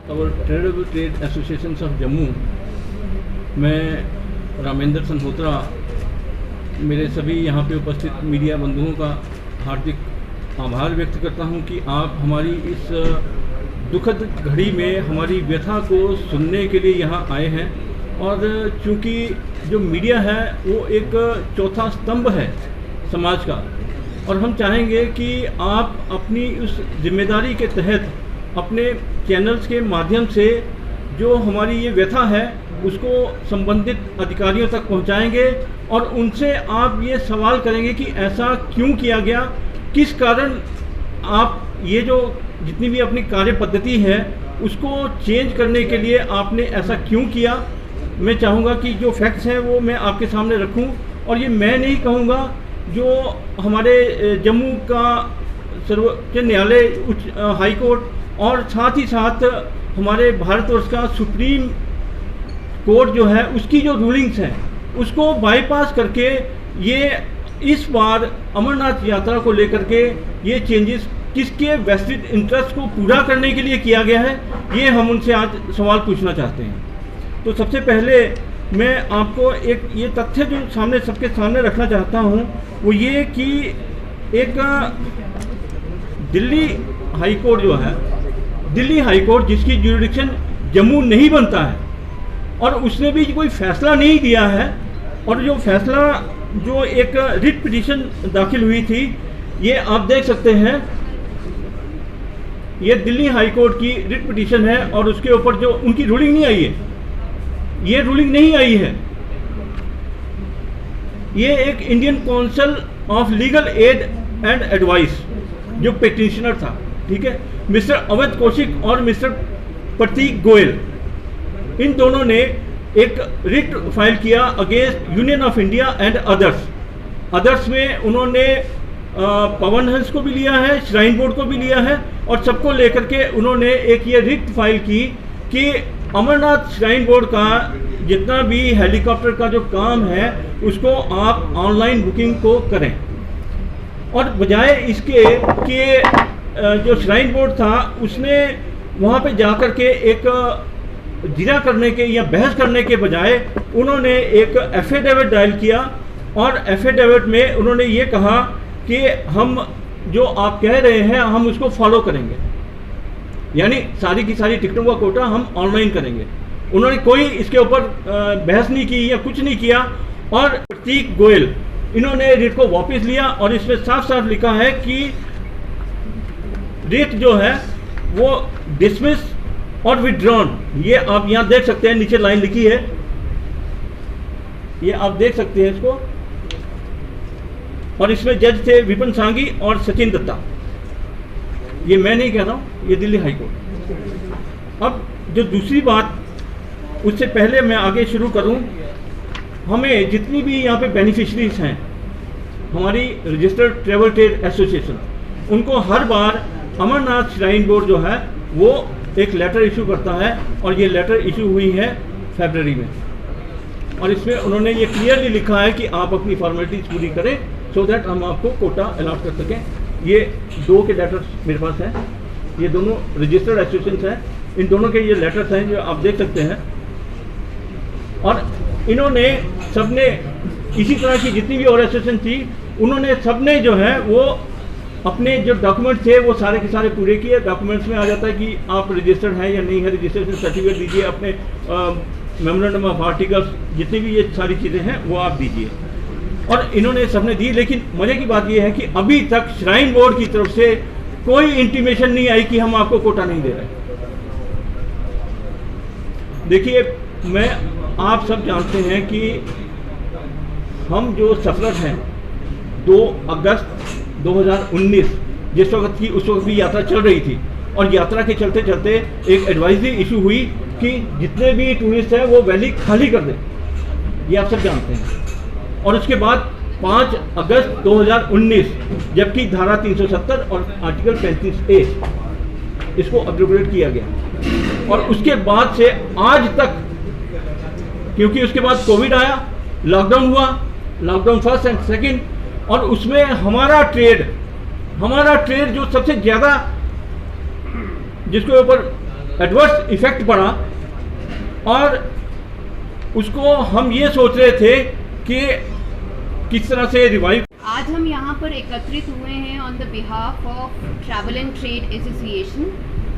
और trade association of Jammu, मैं रामेंद्र सनहोत्रा, मेरे सभी यहाँ पे उपस्थित मीडिया बंधुओं का हार्दिक आभार व्यक्त करता हूँ कि आप हमारी इस दुखद घड़ी में हमारी व्यथा को सुनने के लिए यहाँ आए हैं। और चूँकि जो मीडिया है वो एक चौथा स्तंभ है समाज का, और हम चाहेंगे कि आप अपनी उस जिम्मेदारी के तहत अपने चैनल्स के माध्यम से जो हमारी ये व्यथा है उसको संबंधित अधिकारियों तक पहुंचाएंगे और उनसे आप ये सवाल करेंगे कि ऐसा क्यों किया गया, किस कारण आप ये जो जितनी भी अपनी कार्य पद्धति है उसको चेंज करने के लिए आपने ऐसा क्यों किया। मैं चाहूँगा कि जो फैक्ट्स हैं वो मैं आपके सामने रखूँ, और ये मैं नहीं कहूँगा, जो हमारे जम्मू का सर्वोच्च न्यायालय, उच्च हाई कोर्ट और साथ ही साथ हमारे भारतवर्ष का सुप्रीम कोर्ट जो है उसकी जो रूलिंग्स हैं उसको बाईपास करके ये इस बार अमरनाथ यात्रा को लेकर के ये चेंजेस किसके वेस्टेड इंटरेस्ट को पूरा करने के लिए किया गया है, ये हम उनसे आज सवाल पूछना चाहते हैं। तो सबसे पहले मैं आपको एक ये तथ्य जो सामने सबके सामने रखना चाहता हूँ वो ये कि एक दिल्ली हाई कोर्ट जो है, दिल्ली हाई कोर्ट जिसकी ज्यूरिडिक्शन जम्मू नहीं बनता है, और उसने भी कोई फैसला नहीं दिया है, और जो फैसला जो एक रिट पिटीशन दाखिल हुई थी ये आप देख सकते हैं, ये दिल्ली हाई कोर्ट की रिट पिटीशन है और उसके ऊपर जो उनकी रूलिंग नहीं आई है, ये रूलिंग नहीं आई है, ये एक Indian council of legal aid and advice जो पिटिशनर था, ठीक है, मिस्टर अवध कौशिक और मिस्टर प्रतीक गोयल, इन दोनों ने एक रिट फाइल किया against union of India and others में उन्होंने पवन हंस को भी लिया है, श्राइन बोर्ड को भी लिया है, और सबको लेकर के उन्होंने एक ये रिट फाइल की कि अमरनाथ श्राइन बोर्ड का जितना भी हेलीकॉप्टर का जो काम है उसको आप ऑनलाइन बुकिंग को करें, और बजाय इसके कि जो श्राइन बोर्ड था उसने वहाँ पे जाकर के एक जिरा करने के या बहस करने के बजाय उन्होंने एक एफिडेविट दायर किया, और एफिडेविट में उन्होंने ये कहा कि हम जो आप कह रहे हैं हम उसको फॉलो करेंगे, यानी सारी की सारी टिकटों का कोटा हम ऑनलाइन करेंगे। उन्होंने कोई इसके ऊपर बहस नहीं की या कुछ नहीं किया, और प्रतीक गोयल इन्होंने रिट को वापस लिया और इसमें साफ साफ लिखा है कि रिट जो है वो डिसमिस और विड्रॉन, ये आप यहाँ देख सकते हैं, नीचे लाइन लिखी है, ये आप देख सकते हैं इसको, और इसमें जज थे विपिन सांघी और सचिन दत्ता, ये मैं नहीं कह रहा हूँ, ये दिल्ली हाई कोर्ट। अब जो दूसरी बात, उससे पहले मैं आगे शुरू करूँ, हमें जितनी भी यहाँ पे बेनिफिशरीज हैं हमारी रजिस्टर्ड ट्रेवल ट्रेड एसोसिएशन, उनको हर बार अमरनाथ श्राइन बोर्ड जो है वो एक लेटर इशू करता है, और ये लेटर इशू हुई है फरवरी में, और इसमें उन्होंने ये क्लियरली लिखा है कि आप अपनी फॉर्मेलिटीज पूरी करें सो दैट हम आपको कोटा अलॉट कर सकें। ये दो के लेटर्स मेरे पास हैं, ये दोनों रजिस्टर्ड एसोसिएशन हैं, इन दोनों के ये लेटर्स हैं जो आप देख सकते हैं, और इन्होंने सबने इसी तरह की जितनी भी और एसोसिएशन थी उन्होंने सबने जो है वो अपने जो डॉक्यूमेंट थे वो सारे के सारे पूरे किए। डॉक्यूमेंट्स में आ जाता है कि आप रजिस्टर्ड हैं या नहीं है, रजिस्ट्रेशन सर्टिफिकेट दीजिए, अपने मेमोरेंडम ऑफ आर्टिकल्स, जितनी भी ये सारी चीज़ें हैं वो आप दीजिए, और इन्होंने सबने दी। लेकिन मज़े की बात ये है कि अभी तक श्राइन बोर्ड की तरफ से कोई इंटीमेशन नहीं आई कि हम आपको कोटा नहीं दे रहे। देखिए, मैं आप सब जानते हैं कि हम जो सफर हैं 2 अगस्त 2019 जिस वक्त की, उस वक्त भी यात्रा चल रही थी, और यात्रा के चलते चलते एक एडवाइजरी इशू हुई कि जितने भी टूरिस्ट हैं वो वैली खाली कर दें, ये आप सब जानते हैं। और उसके बाद 5 अगस्त 2019 जबकि धारा 370 और आर्टिकल 35A इसको अब्रोगेट किया गया, और उसके बाद से आज तक, क्योंकि उसके बाद कोविड आया, लॉकडाउन हुआ, लॉकडाउन फर्स्ट एंड सेकंड, और उसमें हमारा ट्रेड जो सबसे ज़्यादा जिसके ऊपर एडवर्स इफेक्ट पड़ा और उसको हम ये सोच रहे थे कि किस तरह से रिवाइव। आज हम यहाँ पर एकत्रित हुए हैं on the behalf of travel and trade association.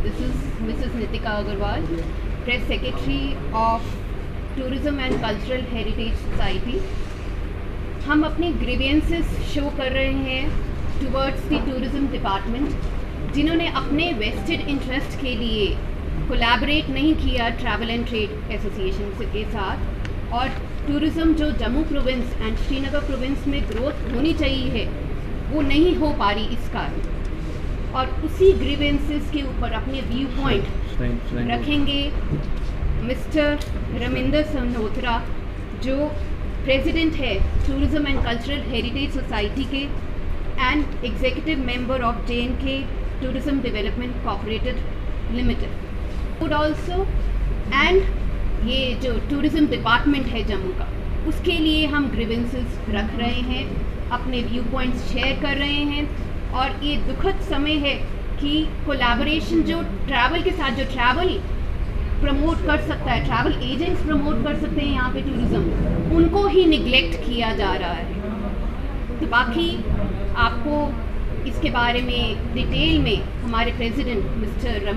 This is Mrs Nitika Agarwal, press secretary of tourism and cultural heritage society. हम अपने ग्रीवेंसेस शो कर रहे हैं टुवर्ड्स द टूरिज्म डिपार्टमेंट, जिन्होंने अपने वेस्टेड इंटरेस्ट के लिए कोलैबोरेट नहीं किया ट्रैवल एंड ट्रेड एसोसिएशन के साथ, और टूरिज़्म जो Jammu province and Srinagar province में ग्रोथ होनी चाहिए है वो नहीं हो पा रही इस कारण। और उसी ग्रीवेंसेस के ऊपर अपने व्यू पॉइंट रखेंगे मिस्टर रमिंदर सनहोत्रा, जो प्रेसिडेंट है tourism and cultural heritage society के and executive member of JNK tourism development corporated limited would also, and ये जो टूरिज़्म डिपार्टमेंट है जम्मू का, उसके लिए हम ग्रीवेंसेस रख रहे हैं, अपने व्यू पॉइंट्स शेयर कर रहे हैं। और ये दुखद समय है कि कोलैबोरेशन जो ट्रैवल के साथ, जो ट्रैवल प्रमोट कर सकता है, ट्रैवल एजेंट्स प्रमोट कर सकते हैं यहाँ पे टूरिज़्म, उनको ही निगलेक्ट किया जा रहा है। तो बाकी आपको इसके बारे में डिटेल में हमारे प्रेसिडेंट मिस्टर